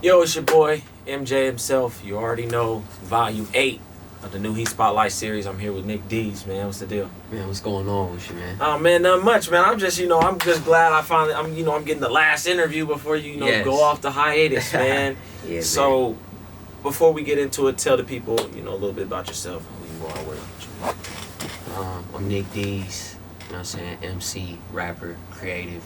Yo, it's your boy, MJ himself. You already know, Volume 8 of the new Heat Spotlight series. I'm here with Nick D's, man. What's the deal? Man, what's going on with you, man? Oh, man, not much, man. I'm just glad I finally, I'm getting the last interview before you, Yes. go off the hiatus, man. Yeah, So, man. before we get into it, tell the people, a little bit about yourself, who you are, where you are. I'm Nick D's, you know what I'm saying? MC, rapper, creative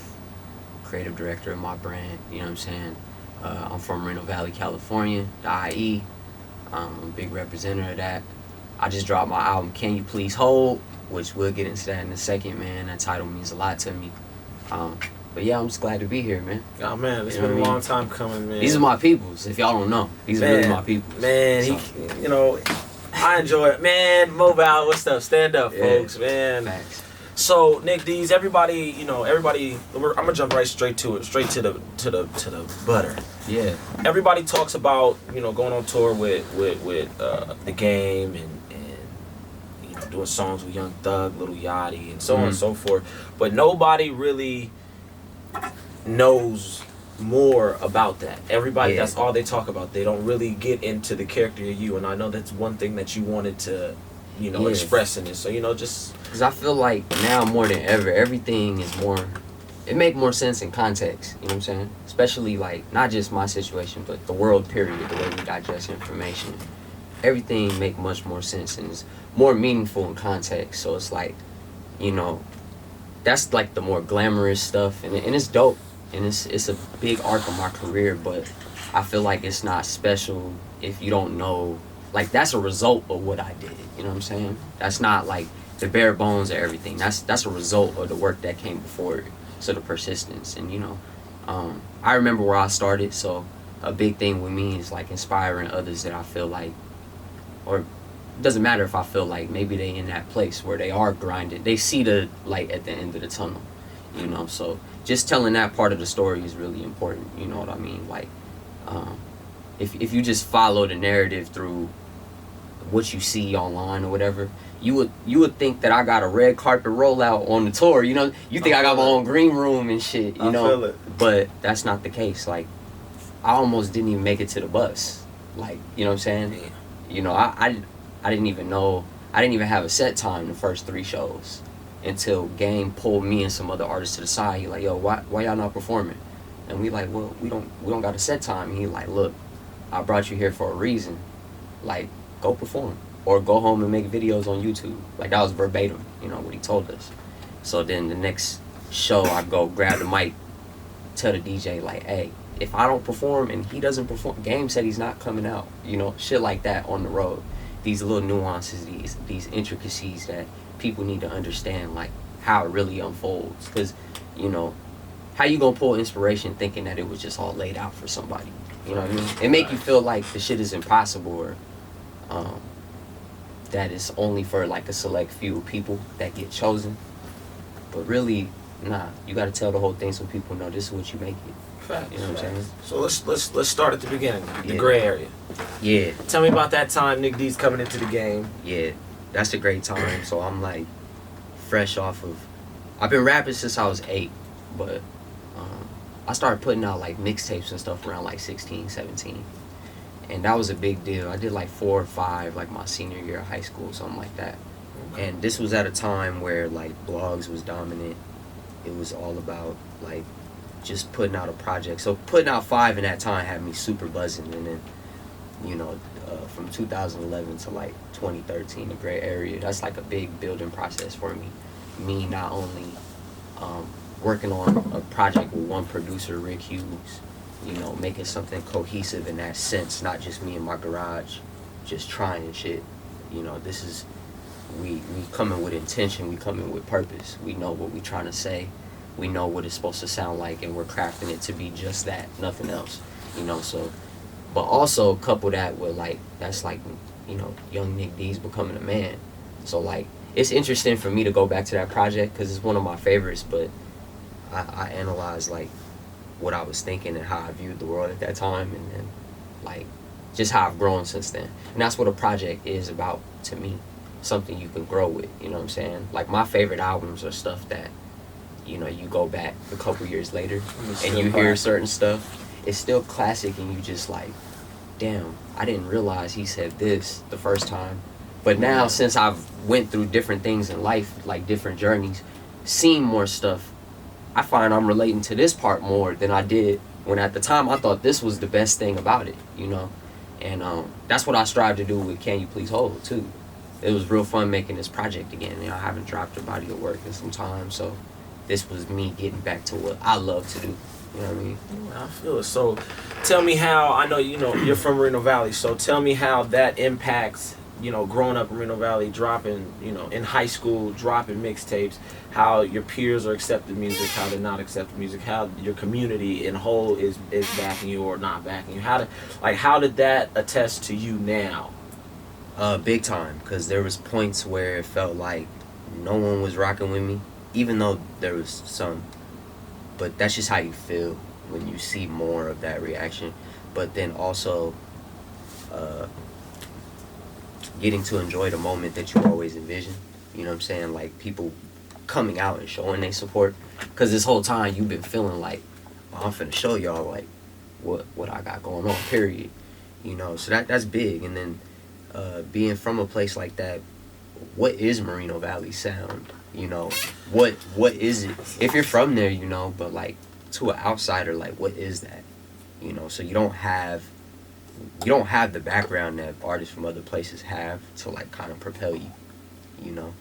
director of my brand, you know what I'm saying? I'm from Moreno Valley, California, the IE. I'm a big representative of that. I just dropped my album, Can You Please Hold, which we'll get into that in a second, man. That title means a lot to me. But yeah, I'm just glad to be here, man. Oh, man, it's You know been a what I mean? long time coming, man. These are my peoples, if y'all don't know. These are really my peoples. Man, So, I enjoy it. Man, Mobile, what's up? Stand up, Yeah. folks, man. Facts. So, Nick D's, everybody, I'm gonna jump right straight to it, straight to the butter. Yeah. Everybody talks about, going on tour with the Game and doing songs with Young Thug, Lil Yachty, and so on and so forth. But nobody really knows more about that. Everybody, Yeah. that's all they talk about. They don't really get into the character of you, and I know that's one thing that you wanted to, Yeah. express in it. So, just... Because I feel like now more than ever, everything is it make more sense in context, you know what I'm saying? Especially like, not just my situation, but the world period, the way we digest information. Everything make much more sense and is more meaningful in context. So it's like, that's like the more glamorous stuff, and it's dope. And it's a big arc of my career, but I feel like it's not special if you don't know. Like, that's a result of what I did, you know what I'm saying? That's not like the bare bones of everything. That's a result of the work that came before it. So the persistence, and I remember where I started. So a big thing with me is like inspiring others that I feel like, or it doesn't matter if I feel like maybe they in that place where they are grinding. They see the light at the end of the tunnel, So just telling that part of the story is really important. You know what I mean? Like, if you just follow the narrative through what you see online or whatever, you would think that I got a red carpet rollout on the tour. You think I got my own green room and shit. I feel it. But that's not the case. Like, I almost didn't even make it to the bus. Like, you know what I'm saying? Yeah. I didn't even know. I didn't even have a set time the first 3 shows until Game pulled me and some other artists to the side. He like, yo, why y'all not performing? And we like, well, we don't got a set time. And he like, look, I brought you here for a reason. Like, go perform or go home and make videos on YouTube. Like, that was verbatim, what he told us. So then the next show, I go grab the mic, tell the DJ like, hey, if I don't perform and he doesn't perform, Game said he's not coming out. Shit like that on the road. These little nuances, these intricacies that people need to understand, like how it really unfolds. Because, how you gonna pull inspiration thinking that it was just all laid out for somebody? You know what I mean? It make you feel like the shit is impossible, or that it's only for like a select few people that get chosen. But really, nah, you gotta tell the whole thing so people know this is what you make it. Facts, You know what I'm saying? So let's start at the beginning, the Yeah. gray area. Yeah, Tell me about that time Nick D's coming into the Game. yeah, that's a great time. So I'm like fresh off of, I've been rapping since I was 8, but I started putting out like mixtapes and stuff around like 16, 17. And that was a big deal. I did like 4 or 5 like my senior year of high school, something like that. And this was at a time where like blogs was dominant. It was all about like just putting out a project. So putting out 5 in that time had me super buzzing. And then, from 2011 to like 2013, the gray area, that's like a big building process for me. Me not only working on a project with one producer, Rick Hughes, making something cohesive in that sense, not just me in my garage, just trying shit. This is, we coming with intention, we coming with purpose. We know what we trying to say, we know what it's supposed to sound like, and we're crafting it to be just that, nothing else. So, but also couple that with like, that's like, young Nick D's becoming a man. So like, it's interesting for me to go back to that project because it's one of my favorites, but I analyze like what I was thinking and how I viewed the world at that time, and then like just how I've grown since then. And that's what a project is about to me, something you can grow with, you know what I'm saying? Like, my favorite albums are stuff that, you go back a couple years later and you hear certain stuff it's still classic, and you just like, damn, I didn't realize he said this the first time. But now, since I've went through different things in life, like different journeys, seen more stuff, I find I'm relating to this part more than I did when at the time I thought this was the best thing about it, you know? And that's what I strive to do with Can You Please Hold, too. It was real fun making this project again. You know, I haven't dropped a body of work in some time, so this was me getting back to what I love to do. You know what I mean? I feel it. So tell me how, I know, you know, you're from Moreno Valley, so tell me how that impacts, you know, growing up in Moreno Valley, dropping, you know, in high school, dropping mixtapes, how your peers are accepting music, how they're not accepting music, how your community in whole is backing you or not backing you. How did that attest to you now? Big time, because there was points where it felt like no one was rocking with me, even though there was some. But that's just how you feel when you see more of that reaction. But then also getting to enjoy the moment that you always envision. You know what I'm saying? Like people coming out and showing their support. Because this whole time you've been feeling like, oh, I'm finna show y'all like what I got going on, period. You know, so that's big. And then being from a place like that, what is Moreno Valley sound? You know, what is it? If you're from there, you know, but like to an outsider, like what is that? You know, so you don't have the background that artists from other places have to like kind of propel you. You know,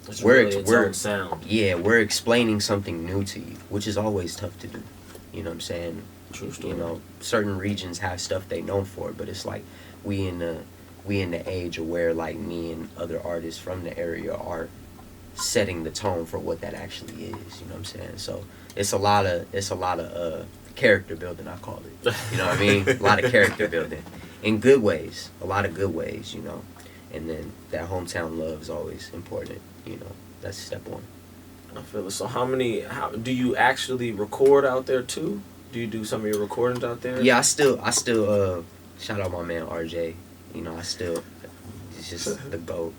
It's really its own sound. Yeah, we're explaining something new to you, which is always tough to do. You know what I'm saying? True story. You know, certain regions have stuff they known for, but it's like we in the age of where like me and other artists from the area are setting the tone for what that actually is. You know what I'm saying? So it's a lot of character building, I call it. You know what I mean? A lot of character building in good ways, a lot of good ways. You know, and then that hometown love is always important. You know, that's step one. I feel it. So how do you actually record out there too? Do you do some of your recordings out there? Yeah, I still shout out my man RJ. You know, he's just the GOAT.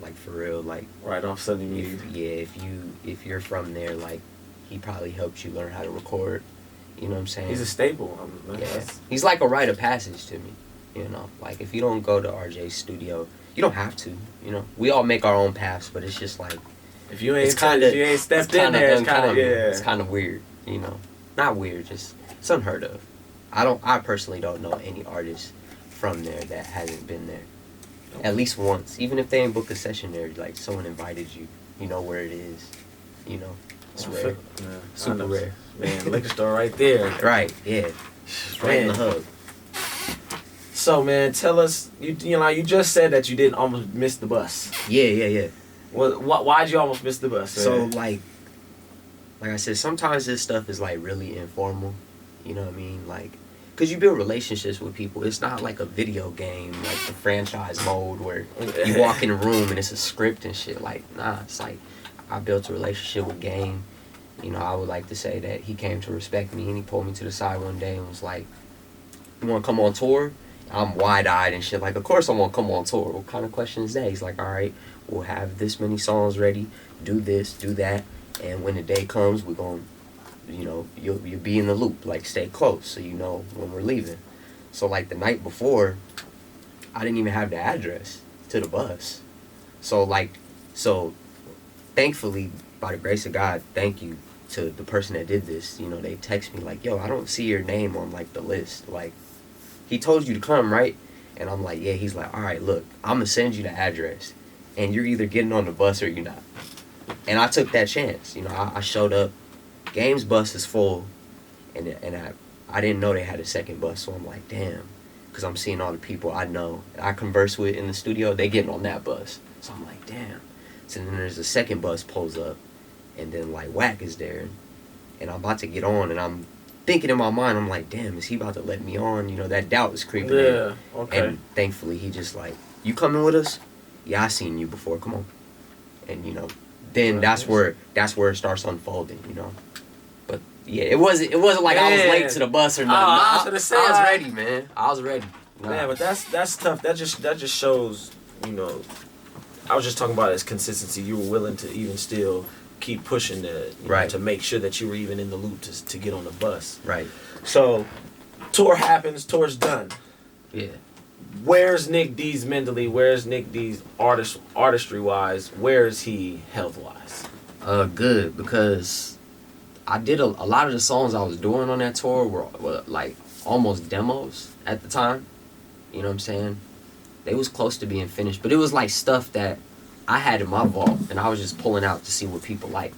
Like for real, like right off Sunday Music. If you're from there, like he probably helped you learn how to record. You know what I'm saying? He's a staple. He's like a rite of passage to me. You know, like if you don't go to RJ's studio, you don't have to. You know, we all make our own paths, but it's just like if you ain't stepped in there, it's kind of It's kind of weird. You know, not weird, just it's unheard of. I personally don't know any artist from there that hasn't been there. At least once, even if they ain't book a session there, like someone invited you, you know where it is, you know, it's rare, super rare. Man, liquor store right there. Right, yeah, right in the hub. So man, tell us, you know, you just said that you didn't almost miss the bus. Yeah. Well, why'd you almost miss the bus? So like I said, sometimes this stuff is like really informal, you know what I mean, like. Because you build relationships with people. It's not like a video game, like the franchise mode where you walk in a room and it's a script and shit. Like, nah, it's like I built a relationship with Game. You know, I would like to say that he came to respect me and he pulled me to the side one day and was like, you want to come on tour? I'm wide-eyed and shit. Like, of course I want to come on tour. What kind of question is that? He's like, all right, we'll have this many songs ready. Do this, do that. And when the day comes, we're going to, you know, you'll be in the loop, like stay close so you know when we're leaving. So like the night before, I didn't even have the address to the bus. So thankfully, by the grace of God, thank you to the person that did this. You know, they text me like, yo, I don't see your name on like the list. Like, he told you to come, right? And I'm like, yeah. He's like, all right, look, I'm gonna send you the address and you're either getting on the bus or you're not. And I took that chance. You know, I showed up. Game's bus is full, and I didn't know they had a second bus, so I'm like, damn, because I'm seeing all the people I know, I converse with in the studio, they getting on that bus, so I'm like, damn. So then there's a second bus pulls up, and then like Wack is there, and I'm about to get on, and I'm thinking in my mind, I'm like, damn, is he about to let me on? You know, that doubt is creeping in. Yeah, okay. And thankfully, he just like, you coming with us? Yeah, I seen you before, come on. And you know, then that's where it starts unfolding, you know. But yeah, it wasn't like I was late to the bus or nothing. I was ready, man. I was ready. Nah. Yeah, but that's tough. That just shows, you know. I was just talking about his consistency. You were willing to even still keep pushing to make sure that you were even in the loop to get on the bus. Right. So tour happens, tour's done. Yeah. Where's Nick D's mentally? Where's Nick D's artistry wise? Where is he health wise? Good, because I did a lot of the songs I was doing on that tour were like almost demos at the time. You know what I'm saying? They was close to being finished, but it was like stuff that I had in my vault, and I was just pulling out to see what people like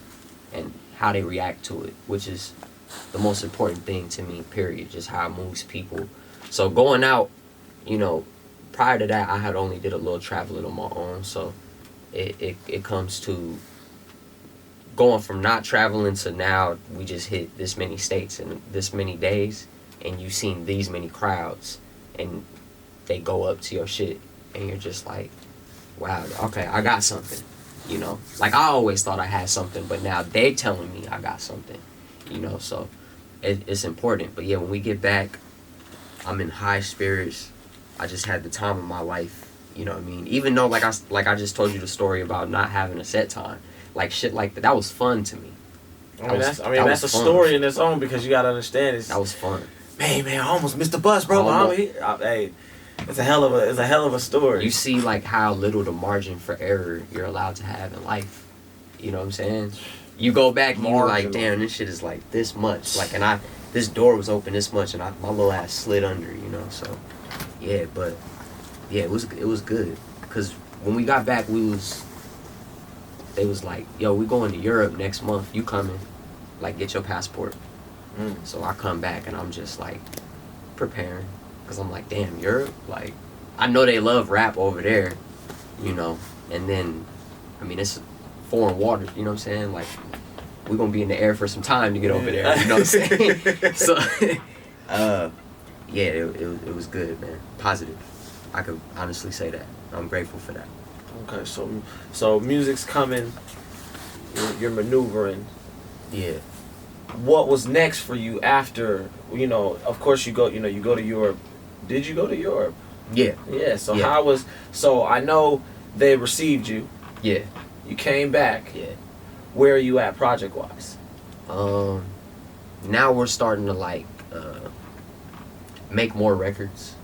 and how they react to it, which is the most important thing to me, period. Just how it moves people. So going out, you know, prior to that, I had only did a little traveling on my own. So it comes to going from not traveling to now we just hit this many states in this many days, and you've seen these many crowds, and they go up to your shit, and you're just like, wow, okay, I got something, you know? Like, I always thought I had something, but now they telling me I got something, you know? So it's important. But yeah, when we get back, I'm in high spirits. I just had the time of my life, you know what I mean? Even though, like I just told you the story about not having a set time, like shit like that was fun to me. That's a story in its own, because you gotta understand that was fun. Man, I almost missed the bus, bro. Hey, it's a hell of a story. You see, like, how little the margin for error you're allowed to have in life. You know what I'm saying? You go back and you're like, damn, this shit is like this much. Like, and this door was open this much, and my little ass slid under, you know. So, yeah, but yeah, it was good, because when we got back, they was like, yo, we going to Europe next month. You coming? Like, get your passport. So I come back, and I'm just like preparing, because I'm like, damn, Europe, like, I know they love rap over there, you know. And then, I mean, it's foreign waters, you know what I'm saying? Like, we're gonna be in the air for some time to get over there, you know what I'm saying? So yeah, it was good, man. Positive. I could honestly say that. I'm grateful for that. Okay, so music's coming, you're maneuvering. Yeah. What was next for you after, you know, of course you go to Europe. Did you go to Europe? Yeah. Yeah, so yeah. So I know they received you. Yeah. You came back. Yeah. Where are you at project-wise? Now we're starting to, like, make more records.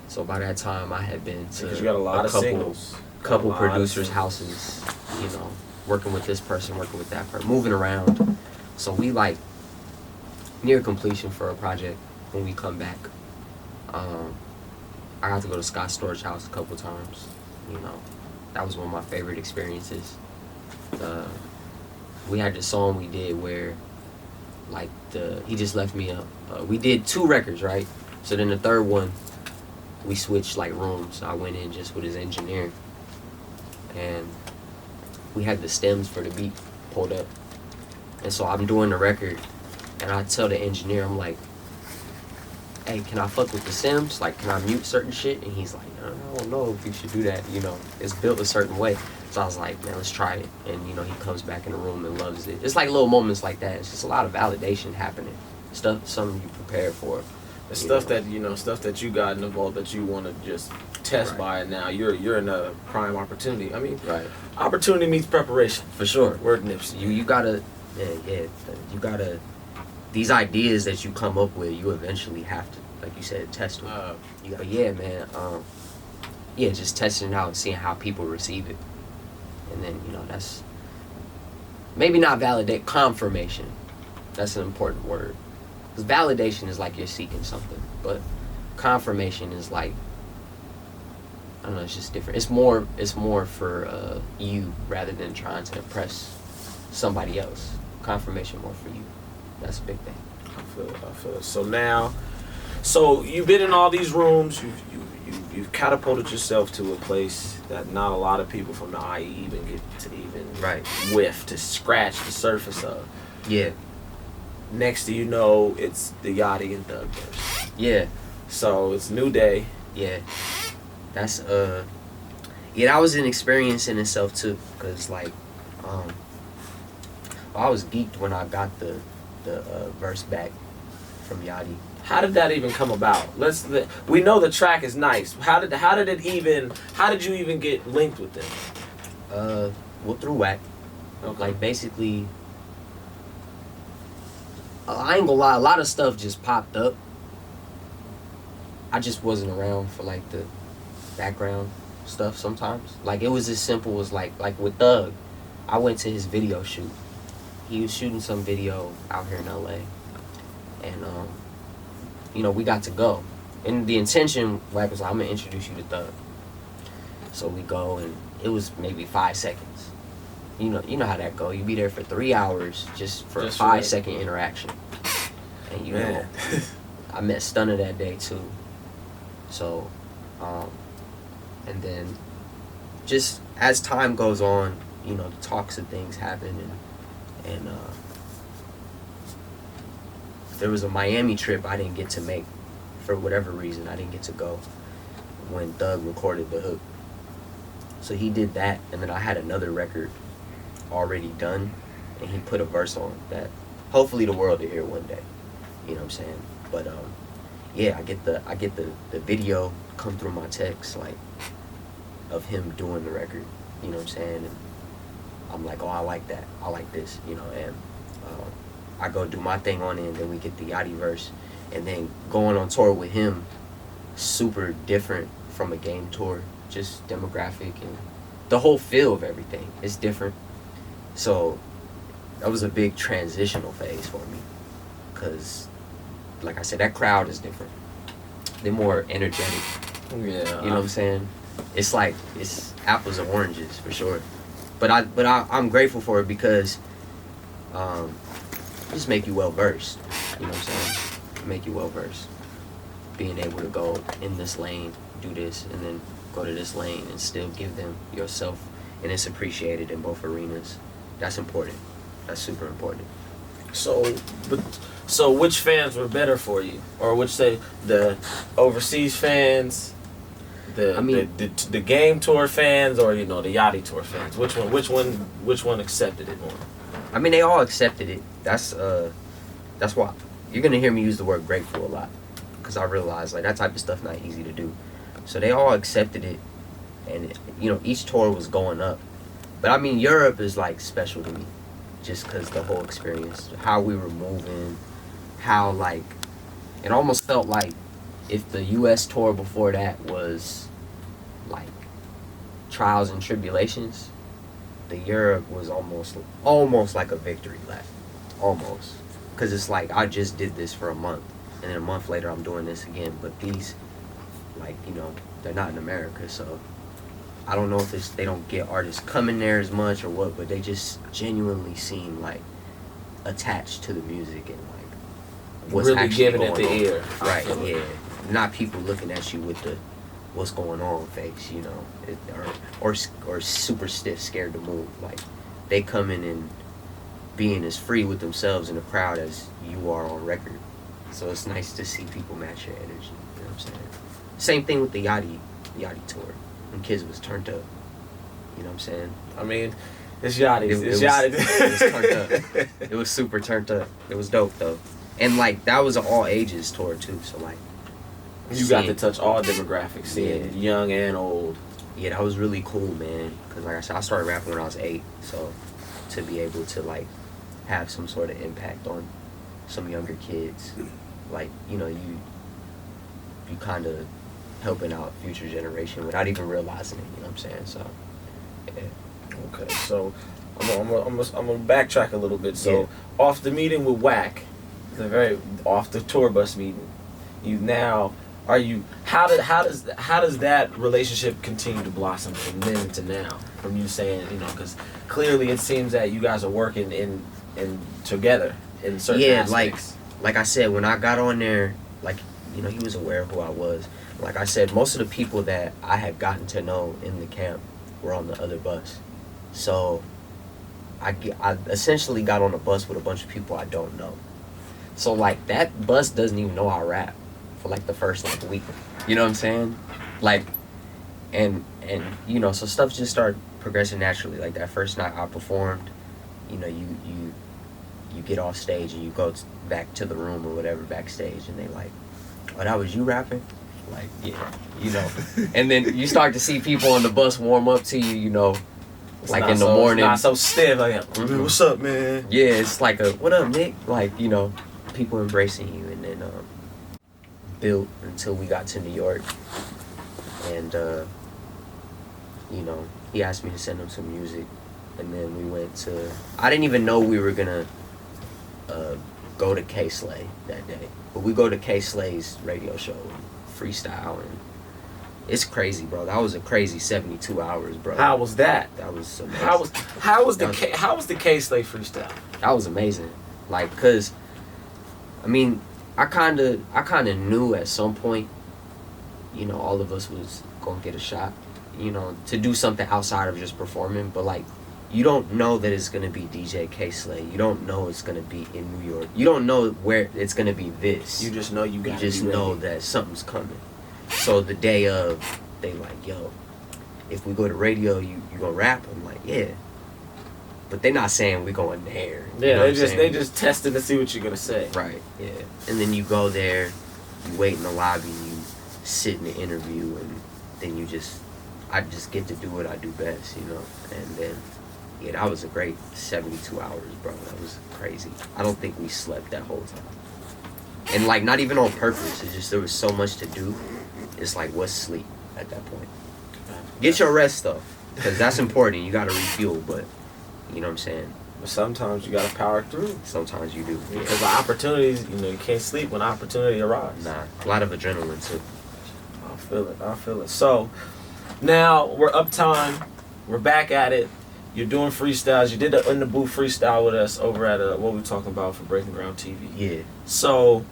So by that time I had been to because you got a lot of singles. Couple producers' houses, you know, working with this person, working with that person, moving around. So we, like, near completion for a project when we come back. I got to go to Scott's storage house a couple times, you know. That was one of my favorite experiences. We had this song we did where, like, he just left me we did 2 records, right? So then the third one, we switched, like, rooms. I went in just with his engineer, and we had the stems for the beat pulled up. And so I'm doing the record, and I tell the engineer, I'm like, hey, can I fuck with the stems? Like, can I mute certain shit? And he's like, I don't know if you should do that, you know. It's built a certain way. So I was like, man, let's try it. And, you know, he comes back in the room and loves it. It's like little moments like that. It's just a lot of validation happening. Something you prepare for. It's stuff that you got in the vault that you want to just test right. by, and now you're in a prime opportunity. I mean, right. Opportunity meets preparation. For sure. Word Nipsey. You gotta, you gotta, these ideas that you come up with, you eventually have to, like you said, test them. But yeah, man, just testing it out and seeing how people receive it. And then, you know, that's maybe not validate, confirmation. That's an important word. Because validation is like you're seeking something, but confirmation is like, I don't know, it's just different. It's more for you rather than trying to impress somebody else. Confirmation more for you. That's a big thing. I feel it. So you've been in all these rooms. You've catapulted yourself to a place that not a lot of people from the IE even get to right. whiff, to scratch the surface of. Yeah. Next thing you know, it's the Yachty and Thug verse. Yeah. So it's New Day. Yeah. That's that was an experience in itself too, cause like, I was geeked when I got the verse back from Yachty. How did that even come about? We know the track is nice. How did you even get linked with them? Well, through WAC. Okay. Like, basically, I ain't gonna lie, a lot of stuff just popped up, I just wasn't around for like the background stuff sometimes. Like it was as simple as like with Thug, I went to his video shoot. He was shooting some video out here in LA, and you know, we got to go. And the intention was like, I'm gonna introduce you to Thug. So we go, and it was maybe 5 seconds. You know how that go. You be there for 3 hours just for a 5-second interaction. And you know, I met Stunner that day too. So, and then just as time goes on, you know, the talks of things happen, and there was a Miami trip I didn't get to make for whatever reason. I didn't get to go when Thug recorded the hook. So he did that, and then I had another record already done, and he put a verse on that hopefully the world will hear one day. You know what I'm saying? But yeah, I get the video come through my text, like, of him doing the record. You know what I'm saying? And I'm like, oh, I like that. I like this. You know, and I go do my thing on it, and then we get the Yachty verse, and then going on tour with him, super different from a Game tour. Just demographic and the whole feel of everything is different. So that was a big transitional phase for me, because like I said, that crowd is different. They're more energetic. Yeah, you know what I'm saying? It's like it's apples and oranges for sure. But I'm grateful for it, because just make you well versed. You know what I'm saying? Make you well versed. Being able to go in this lane, do this, and then go to this lane and still give them yourself, and it's appreciated in both arenas. That's important. That's super important. So which fans were better for you, or which say the overseas fans, the Game tour fans, or you know, the Yachty tour fans? Which one accepted it more? I mean, they all accepted it. That's why you're gonna hear me use the word grateful a lot, because I realize like that type of stuff not easy to do. So they all accepted it, and you know, each tour was going up. But I mean, Europe is like special to me, just because the whole experience, how we were moving, how like it almost felt like if the U.S. tour before that was like trials and tribulations, the Europe was almost like a victory lap, almost, because it's like I just did this for a month, and then a month later I'm doing this again. But these, like, you know, they're not in America, so I don't know if it's they don't get artists coming there as much or what, but they just genuinely seem like attached to the music and like what's really actually giving going it the on. ear. Right, yeah. Not people looking at you with the what's going on face, you know, or super stiff, scared to move. Like they come in and being as free with themselves in the crowd as you are on record. So it's nice to see people match your energy. You know what I'm saying? Same thing with the Yachty tour. When kids was turned up. You know what I'm saying? I mean, it's Yachty. It's Yachty. Yachty. It was turned up. It was super turned up. It was dope though. And like that was an all ages tour too. So like you got to touch all demographics, seeing young and old. Yeah, that was really cool, man. Cause like I said, I started rapping when I was 8. So to be able to like have some sort of impact on some younger kids, like, you know, you kind of helping out future generation without even realizing it. You know what I'm saying? So yeah. Okay, so I'm gonna backtrack a little bit. So off the meeting with Wack, off the tour bus meeting, how does that relationship continue to blossom from then to now? From you saying, you know, because clearly it seems that you guys are working in together in certain aspects. like I said, when I got on there, like, you know, he was aware of who I was. Like I said, most of the people that I had gotten to know in the camp were on the other bus. So I essentially got on a bus with a bunch of people I don't know. So like that bus doesn't even know I rap for like the first like week. You know what I'm saying? Like, and you know, so stuff just started progressing naturally. Like that first night I performed, you know, you get off stage and you go back to the room or whatever backstage, and they like, oh, that was you rapping? Like, yeah, you know. And then you start to see people on the bus warm up to you, you know, like in the morning. It's not so stiff. Like, what's up, man? Yeah, it's like a, what up, Nick? Like, you know, people embracing you. And built until we got to New York. And, you know, he asked me to send him some music. And then we went to... I didn't even know we were going to go to K-Slay that day. But we go to K-Slay's radio show, freestyle, and it's crazy, bro. That was a crazy 72 hours, bro. How was that? That was amazing. How was the K-Slay freestyle? That was amazing. Like, cause, I mean, I kind of knew at some point, you know, all of us was gonna get a shot, you know, to do something outside of just performing. But like, you don't know that it's gonna be DJ K-Slay. You don't know it's gonna be in New York. You don't know where it's gonna be this. You just know you got. You just know that something's coming. So the day of, they like, yo, if we go to radio, you gonna rap? I'm like, yeah. But they're not saying we going there. Yeah, they just testing to see what you're gonna say. Right, yeah. And then you go there, you wait in the lobby, you sit in the interview, and then I just get to do what I do best, you know? And then, yeah, that was a great 72 hours, bro. That was crazy. I don't think we slept that whole time. And like, not even on purpose, it's just there was so much to do. It's like, what's sleep at that point? Get your rest though, because that's important. You gotta refuel, but you know what I'm saying? But sometimes you gotta power through. Sometimes you do. Because the opportunities, you know, you can't sleep when opportunity arrives. Nah, a lot of adrenaline too. I feel it. So, now we're uptime. We're back at it. You're doing freestyles. You did the In the Booth freestyle with us over at what we talking about for Breaking Ground TV. Yeah. So,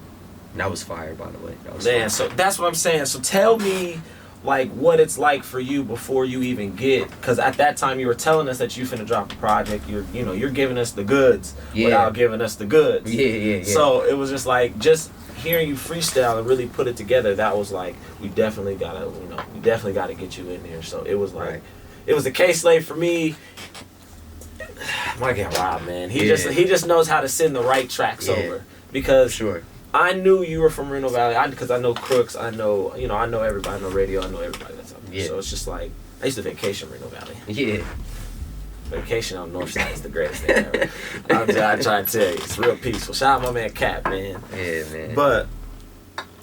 that was fire, by the way. That was man, fire. so that's what I'm saying. So tell me, like, what it's like for you before you even get, because at that time you were telling us that you finna drop a project. You're giving us the goods without giving us the goods. Yeah. So it was just like, just hearing you freestyle and really put it together, that was like, we definitely gotta get you in there. So it was like, right. It was the K-Slay for me. My guy Rob, man, he just knows how to send the right tracks over, because sure. I knew you were from Moreno Valley, because I know Crooks, I know everybody, I know radio, I know everybody that's up there. Yeah. So it's just like, I used to vacation Moreno Valley. Yeah. Vacation on North Side is the greatest thing ever. I try to tell you, it's real peaceful. Shout out my man Cap, man. Yeah, man. But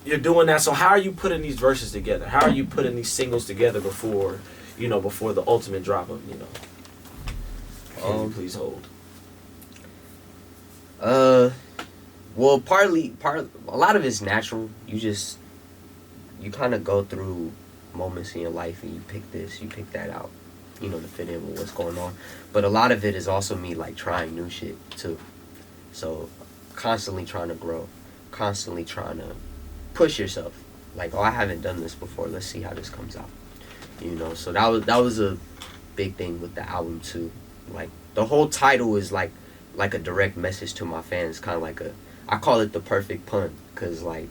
you're doing that, so how are you putting these verses together? How are you putting these singles together before the ultimate drop of, Can You Please Hold? Well, a lot of it's natural. You kind of go through moments in your life and you pick this, you pick that out, to fit in with what's going on. But a lot of it is also me, like, trying new shit, too. So, constantly trying to grow, constantly trying to push yourself. Like, I haven't done this before. Let's see how this comes out. So that was a big thing with the album, too. Like, the whole title is, like a direct message to my fans, kind of like I call it the perfect pun, because, like,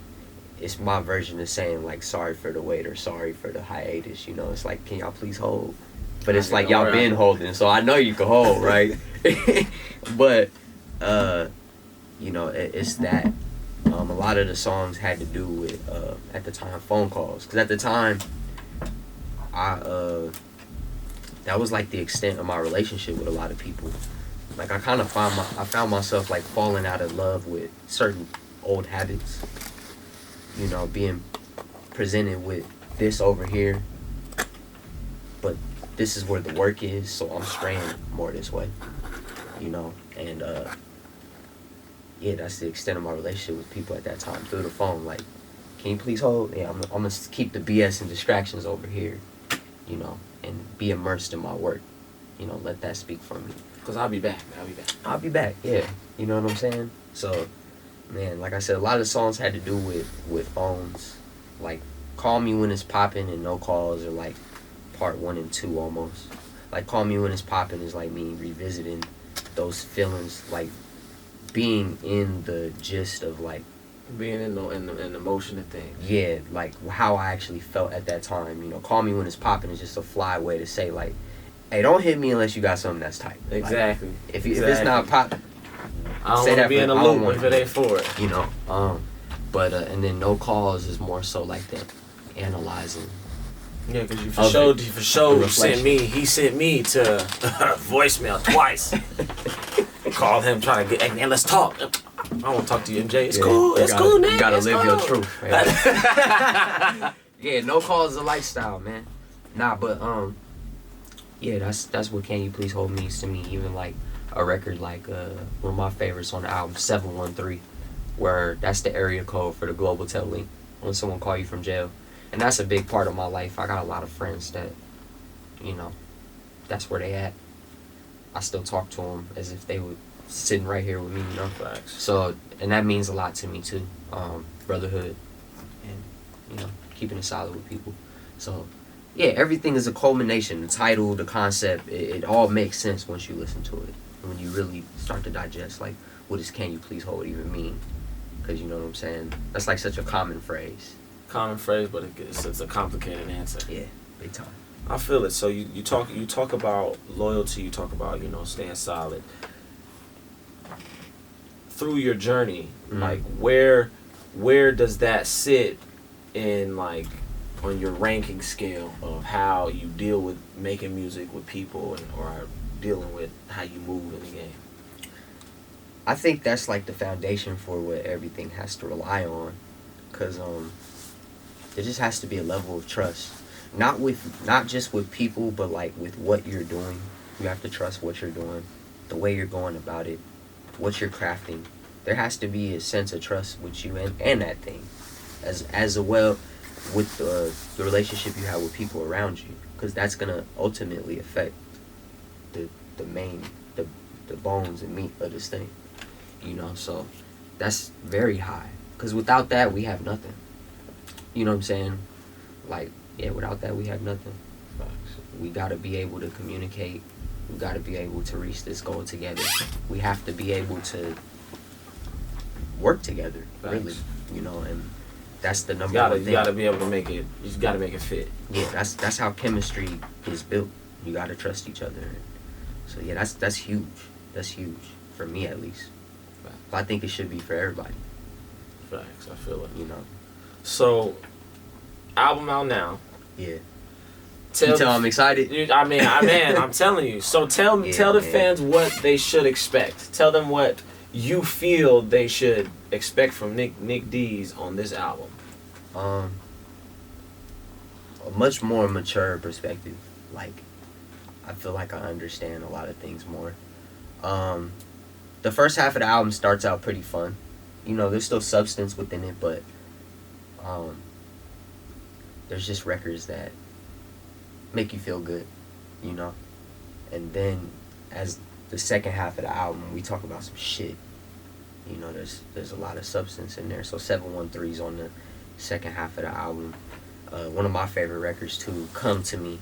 it's my version of saying, like, sorry for the wait or sorry for the hiatus, It's like, can y'all please hold? But it's like, y'all been holding, so I know you can hold, right? But, it's that. A lot of the songs had to do with, at the time, phone calls. Because at the time, that was, like, the extent of my relationship with a lot of people. Like, I found myself, like, falling out of love with certain old habits. Being presented with this over here, but this is where the work is, so I'm straying more this way. And that's the extent of my relationship with people at that time, through the phone. Like, can you please hold? Yeah, I'm gonna keep the BS and distractions over here, and be immersed in my work. Let that speak for me. Because I'll be back. I'll be back, yeah. You know what I'm saying? So, man, like I said, a lot of the songs had to do with phones. Like, Call Me When It's Poppin' and No Calls are, like, part 1 and 2 almost. Like, Call Me When It's Poppin' is, like, me revisiting those feelings, like, being in the gist of, like, being in the motion of things. Yeah, like, how I actually felt at that time. Call Me When It's Poppin' is just a fly way to say, like, hey, don't hit me unless you got something that's tight. Exactly. Like, if it's not pop, I don't want to be in a loop if it ain't for it. But and then No Calls is more so like the analyzing. Yeah, because you for sure sent me to voicemail twice. Called him trying to get, and let's talk. I won't talk to you, MJ. It's Yeah, cool. It's cool, nigga. You gotta it's live cool. your truth, man. Yeah, no call is a lifestyle, man. Nah, but yeah, that's what Can You Please Hold means to me. Even like a record like one of my favorites on the album, 713, where that's the area code for the global tel link when someone call you from jail. And that's a big part of my life. I got a lot of friends that, you know, that's where they at. I still talk to them as if they were sitting right here with me, you know. Facts. So, and that means a lot to me too. Brotherhood and, you know, keeping it solid with people. So, yeah, everything is a culmination. The title, the concept, it all makes sense once you listen to it. When you really start to digest, like, what does Can You Please Hold even mean? Because, you know what I'm saying? That's like such a common phrase. Common phrase, but it's a complicated answer. Yeah, big time. I feel it. So you talk about loyalty. You talk about, you know, staying solid. Through your journey, like where does that sit in, like, on your ranking scale of how you deal with making music with people or dealing with how you move in the game? I think that's like the foundation for what everything has to rely on, because there just has to be a level of trust, not just with people, but like with what you're doing. You have to trust what you're doing, the way you're going about it, what you're crafting. There has to be a sense of trust with you and that thing, as well with the relationship you have with people around you, because that's gonna ultimately affect the bones and meat of this thing, you know. So that's very high, because without that we have nothing. You know what I'm saying? Like, yeah, without that we have nothing. We gotta be able to communicate. We gotta be able to reach this goal together. We have to be able to work together, really, you know, and that's the number one thing. You gotta be able to make it. You just gotta make it fit. Yeah, that's how chemistry is built. You gotta trust each other. So yeah, that's huge. That's huge for me, at least. But I think it should be for everybody. Facts. I feel it. You know. So, album out now. Yeah. Tell I'm excited. I'm telling you. So tell the fans what they should expect. Tell them what you feel they should expect from Nick D's on this album. A much more mature perspective. Like, I feel like I understand a lot of things more. The first half of the album starts out pretty fun. You know, there's still substance within it, but there's just records that make you feel good, you know. And then as the second half of the album, we talk about some shit. You know, there's a lot of substance in there. So 713's on the second half of the album. One of my favorite records too, Come to Me,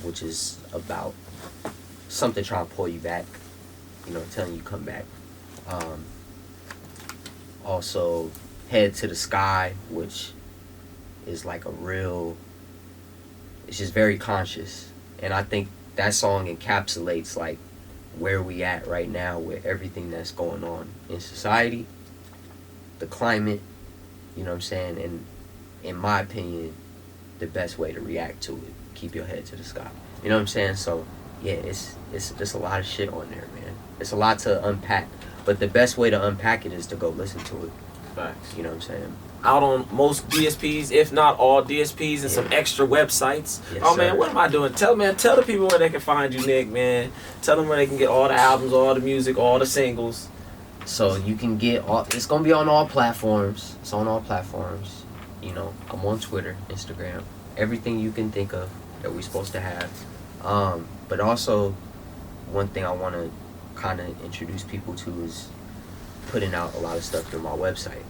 which is about something trying to pull you back, you know, telling you come back. Also Head to the Sky, which is like it's just very conscious. And I think that song encapsulates like where we at right now with everything that's going on in society, the climate, you know what I'm saying? And in my opinion, the best way to react to it, keep your head to the sky. You know what I'm saying? So yeah, it's just a lot of shit on there, man. It's a lot to unpack, but the best way to unpack it is to go listen to it. Facts. You know what I'm saying? Out on most DSPs, if not all DSPs, and some extra websites. Yes, oh man, sir. what am I doing? Tell the people where they can find you, Nick, man. Tell them where they can get all the albums, all the music, all the singles. So you can get it's gonna be on all platforms. It's on all platforms. You know, I'm on Twitter, Instagram, everything you can think of that we're supposed to have. But also, one thing I want to kind of introduce people to is putting out a lot of stuff through my website,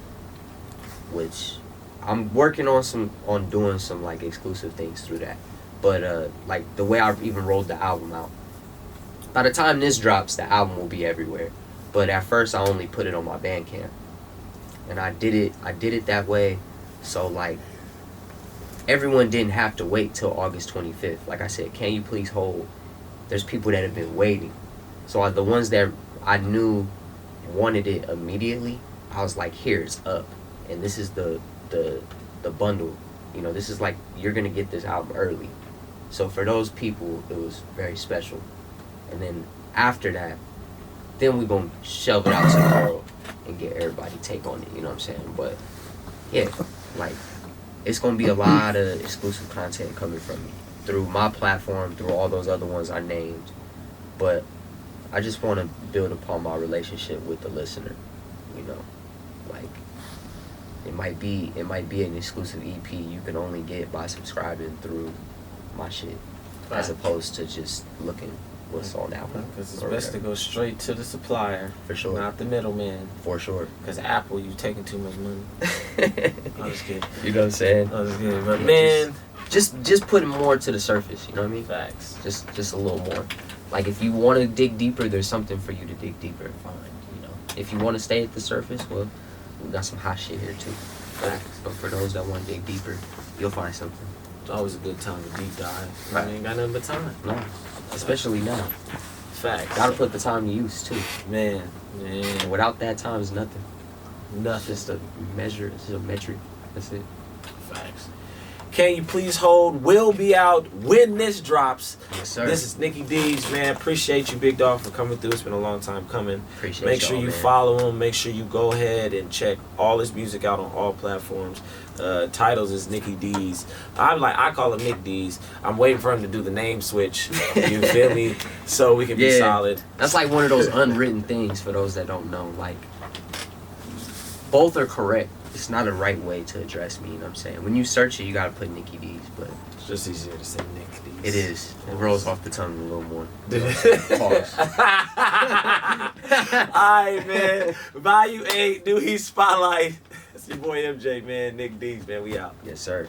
which I'm working on doing some like exclusive things through that. But like the way I even rolled the album out, by the time this drops, the album will be everywhere. But at first, I only put it on my Bandcamp, and I did it that way, so like everyone didn't have to wait till August 25th. Like I said, Can You Please Hold? There's people that have been waiting, so the ones that I knew wanted it immediately, I was like, here, it's up, and this is the bundle. You know, this is like, you're gonna get this album early. So for those people, it was very special. And then after that, then we're gonna shelve it out to the world. and get everybody take on it. You know what I'm saying? But yeah, like it's gonna be a lot of exclusive content coming from me through my platform, through all those other ones I named. But I just want to build upon my relationship with the listener. You know, like it might be an exclusive EP you can only get by subscribing through my shit, as opposed to just looking what's on Apple. Because it's best to go straight to the supplier, for sure, not the middleman. For sure. Because Apple, you taking too much money. I'm just kidding. You know what I'm saying? I'm just kidding, but man, just putting more to the surface. You know what I mean? Facts. Just a little more. Like if you want to dig deeper, there's something for you to dig deeper and find. You know, if you want to stay at the surface, well, we got some hot shit here too. Facts. But for those that want to dig deeper, you'll find something. It's always a good time to deep dive. Right. I ain't got nothing but time. No, especially now. Facts. Gotta put the time to use too. Man. And without that time, is nothing. Nothing. It's just a measure. It's just a metric. That's it. Facts. Can you please hold? Will be out when this drops. Yes, sir. This is Nicky D's, man. Appreciate you, Big Dog, for coming through. It's been a long time coming. Appreciate Make sure y'all, you man. follow him. Make sure you go ahead and check all his music out on all platforms. Titles is Nicky D's. I call him Nick D's. I'm waiting for him to do the name switch. You feel me? So we can be solid. That's like one of those unwritten things for those that don't know. Like, both are correct. It's not a right way to address me, you know what I'm saying? When you search it, you gotta put Nicky D's, but It's just easier to say Nick D's. it is. It rolls off the tongue a little more. Pause. Alright, man. Volume 8, New Heat Spotlight. It's your boy MJ, man. Nick D's, man. We out. Yes, sir.